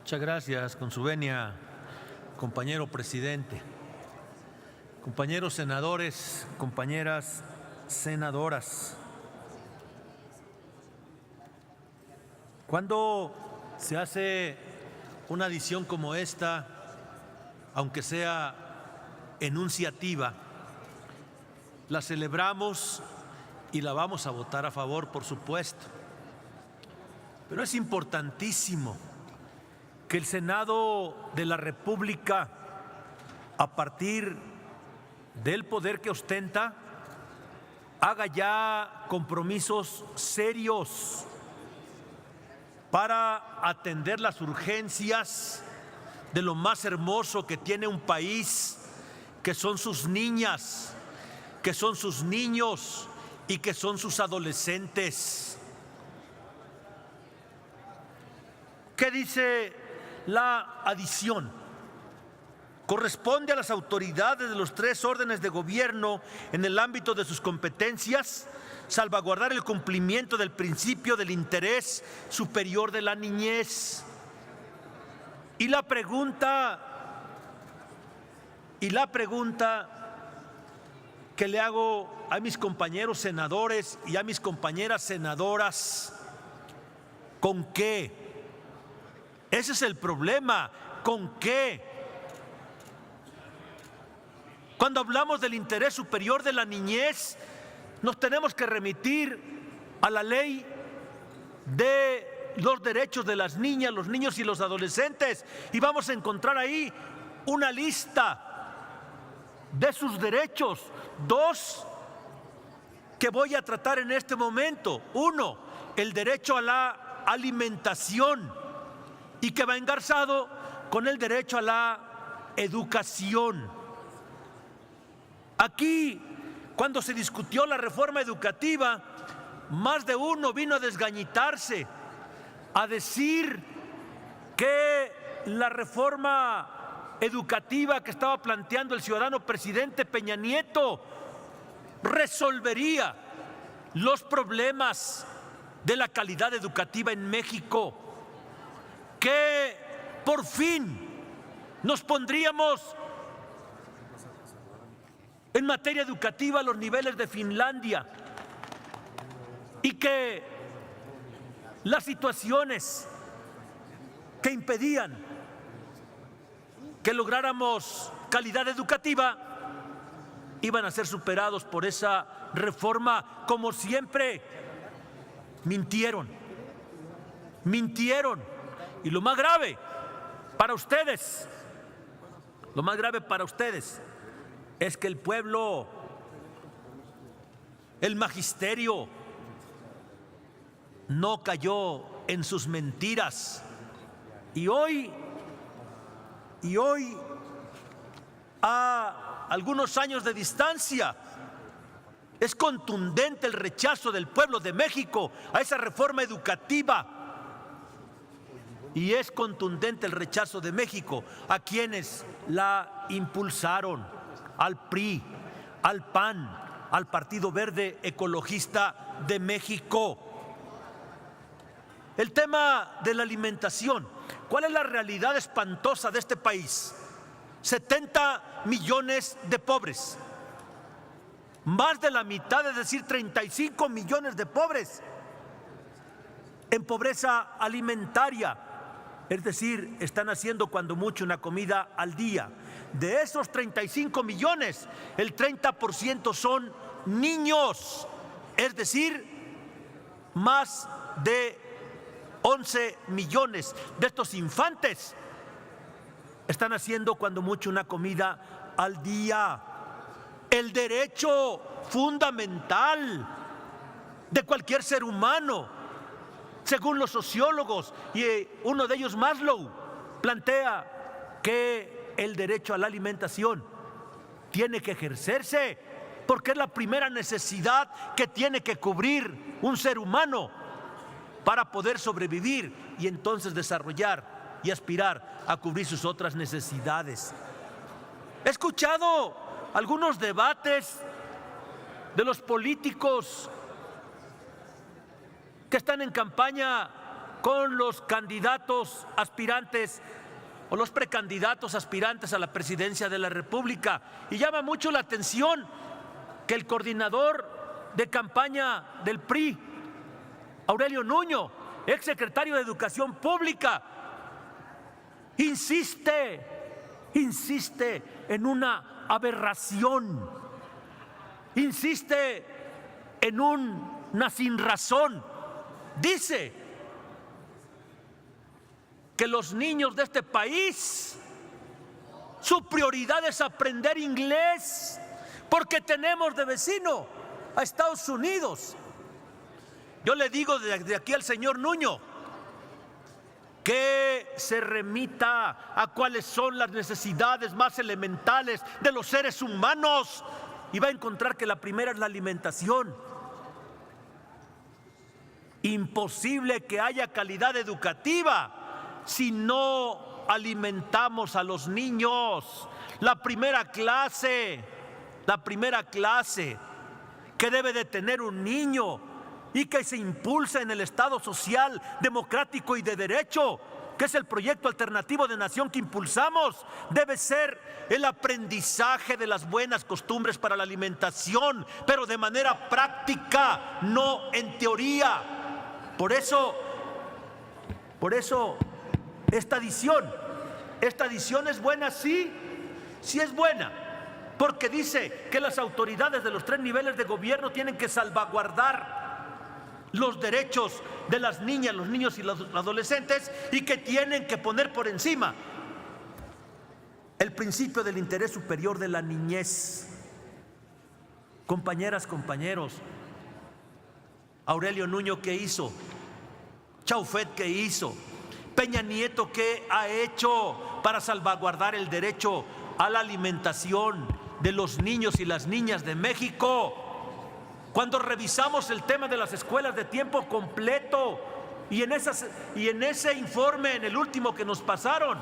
Muchas gracias, con su venia, compañero presidente. Compañeros senadores, compañeras senadoras. Cuando se hace una adición como esta, aunque sea enunciativa, la celebramos y la vamos a votar a favor, por supuesto. Pero es importantísimo que el Senado de la República, a partir del poder que ostenta, haga ya compromisos serios para atender las urgencias de lo más hermoso que tiene un país, que son sus niñas, que son sus niños y que son sus adolescentes. ¿Qué dice la adición? Corresponde a las autoridades de los tres órdenes de gobierno en el ámbito de sus competencias salvaguardar el cumplimiento del principio del interés superior de la niñez. Y la pregunta que le hago a mis compañeros senadores y a mis compañeras senadoras, ¿con qué? Ese es el problema, ¿con qué? Cuando hablamos del interés superior de la niñez, nos tenemos que remitir a la ley de los derechos de las niñas, los niños y los adolescentes, y vamos a encontrar ahí una lista de sus derechos, dos que voy a tratar en este momento. Uno, el derecho a la alimentación, y que va engarzado con el derecho a la educación. Aquí, cuando se discutió la reforma educativa, más de uno vino a desgañitarse, a decir que la reforma educativa que estaba planteando el ciudadano presidente Peña Nieto resolvería los problemas de la calidad educativa en México, que por fin nos pondríamos en materia educativa a los niveles de Finlandia y que las situaciones que impedían que lográramos calidad educativa iban a ser superados por esa reforma. Como siempre, mintieron. Y lo más grave para ustedes es que el pueblo, el magisterio, no cayó en sus mentiras. Y hoy, a algunos años de distancia, es contundente el rechazo del pueblo de México a esa reforma educativa. Y es contundente el rechazo de México a quienes la impulsaron, al PRI, al PAN, al Partido Verde Ecologista de México. El tema de la alimentación. ¿Cuál es la realidad espantosa de este país? 70 millones de pobres. Más de la mitad, es decir, 35 millones de pobres en pobreza alimentaria. Es decir, están haciendo cuando mucho una comida al día. De esos 35 millones, el 30% son niños. Es decir, más de 11 millones de estos infantes están haciendo cuando mucho una comida al día. El derecho fundamental de cualquier ser humano, según los sociólogos, y uno de ellos, Maslow, plantea que el derecho a la alimentación tiene que ejercerse porque es la primera necesidad que tiene que cubrir un ser humano para poder sobrevivir y entonces desarrollar y aspirar a cubrir sus otras necesidades. He escuchado algunos debates de los políticos que están en campaña con los candidatos aspirantes o los precandidatos aspirantes a la presidencia de la República. Y llama mucho la atención que el coordinador de campaña del PRI, Aurelio Nuño, exsecretario de Educación Pública, insiste en una aberración, insiste en una sinrazón. Dice que los niños de este país, su prioridad es aprender inglés, porque tenemos de vecino a Estados Unidos. Yo le digo desde aquí al señor Nuño que se remita a cuáles son las necesidades más elementales de los seres humanos y va a encontrar que la primera es la alimentación. Imposible que haya calidad educativa si no alimentamos a los niños. La primera clase que debe de tener un niño y que se impulsa en el Estado social, democrático y de derecho, que es el proyecto alternativo de nación que impulsamos, debe ser el aprendizaje de las buenas costumbres para la alimentación, pero de manera práctica, no en teoría. Por eso esta adición es buena, sí es buena, porque dice que las autoridades de los 3 niveles de gobierno tienen que salvaguardar los derechos de las niñas, los niños y los adolescentes, y que tienen que poner por encima el principio del interés superior de la niñez. Compañeras, compañeros, Aurelio Nuño, ¿qué hizo? Chaufet, ¿qué hizo? Peña Nieto, ¿qué ha hecho para salvaguardar el derecho a la alimentación de los niños y las niñas de México? Cuando revisamos el tema de las escuelas de tiempo completo y en ese informe, en el último que nos pasaron,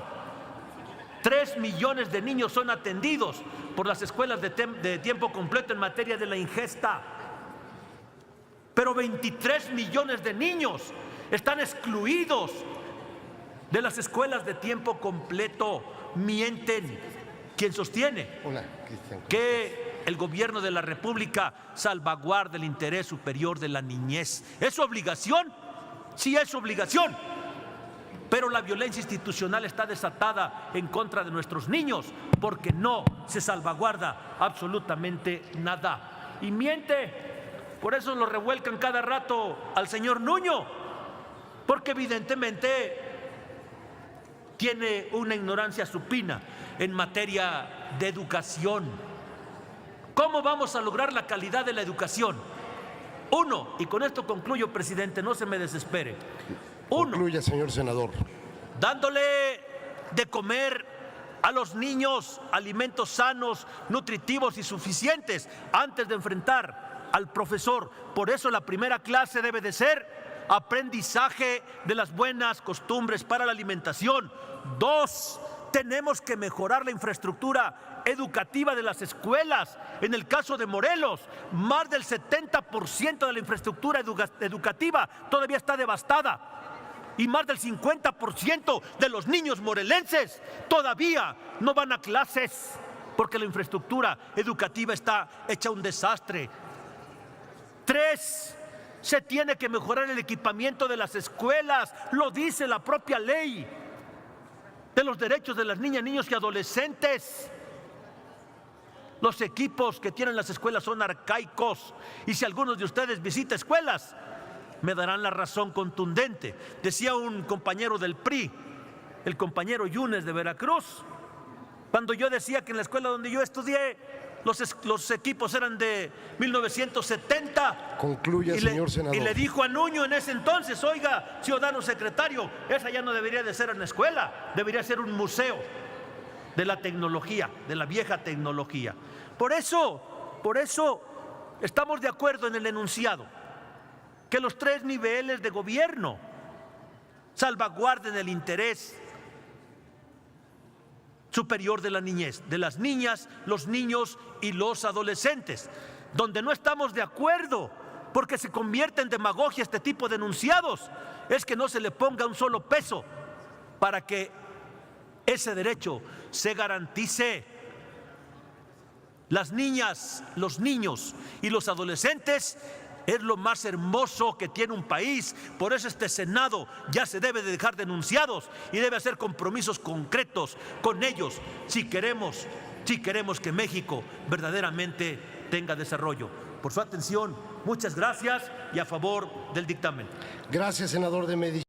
3 millones de niños son atendidos por las escuelas de tiempo completo en materia de la ingesta, pero 23 millones de niños están excluidos de las escuelas de tiempo completo. Mienten quien sostiene que el gobierno de la República salvaguarda el interés superior de la niñez. ¿Es su obligación? Sí, es su obligación. Pero la violencia institucional está desatada en contra de nuestros niños porque no se salvaguarda absolutamente nada. Y miente, por eso lo revuelcan cada rato al señor Nuño, porque evidentemente tiene una ignorancia supina en materia de educación. ¿Cómo vamos a lograr la calidad de la educación? Uno, y con esto concluyo, presidente, no se me desespere. Concluya, señor senador. Dándole de comer a los niños alimentos sanos, nutritivos y suficientes antes de enfrentar al profesor. Por eso la primera clase debe de ser aprendizaje de las buenas costumbres para la alimentación. 2, tenemos que mejorar la infraestructura educativa de las escuelas. En el caso de Morelos, más del 70% de la infraestructura educativa todavía está devastada y más del 50% de los niños morelenses todavía no van a clases porque la infraestructura educativa está hecha un desastre. 3, se tiene que mejorar el equipamiento de las escuelas, lo dice la propia ley de los derechos de las niñas, niños y adolescentes. Los equipos que tienen las escuelas son arcaicos y si algunos de ustedes visitan escuelas, me darán la razón contundente. Decía un compañero del PRI, el compañero Yunes de Veracruz, cuando yo decía que en la escuela donde yo estudié los equipos eran de 1970. Concluya, señor senador. Y le dijo a Nuño en ese entonces: oiga, ciudadano secretario, esa ya no debería de ser una escuela, debería ser un museo de la tecnología, de la vieja tecnología. Por eso estamos de acuerdo en el enunciado, que los 3 niveles de gobierno salvaguarden el interés superior de la niñez, de las niñas, los niños y los adolescentes. Donde no estamos de acuerdo porque se convierte en demagogia este tipo de enunciados, es que no se le ponga un solo peso para que ese derecho se garantice. Las niñas, los niños y los adolescentes es lo más hermoso que tiene un país. Por eso este Senado ya se debe de dejar de enunciados y debe hacer compromisos concretos con ellos si queremos que México verdaderamente tenga desarrollo. Por su atención, muchas gracias y a favor del dictamen. Gracias, senador de Medellín.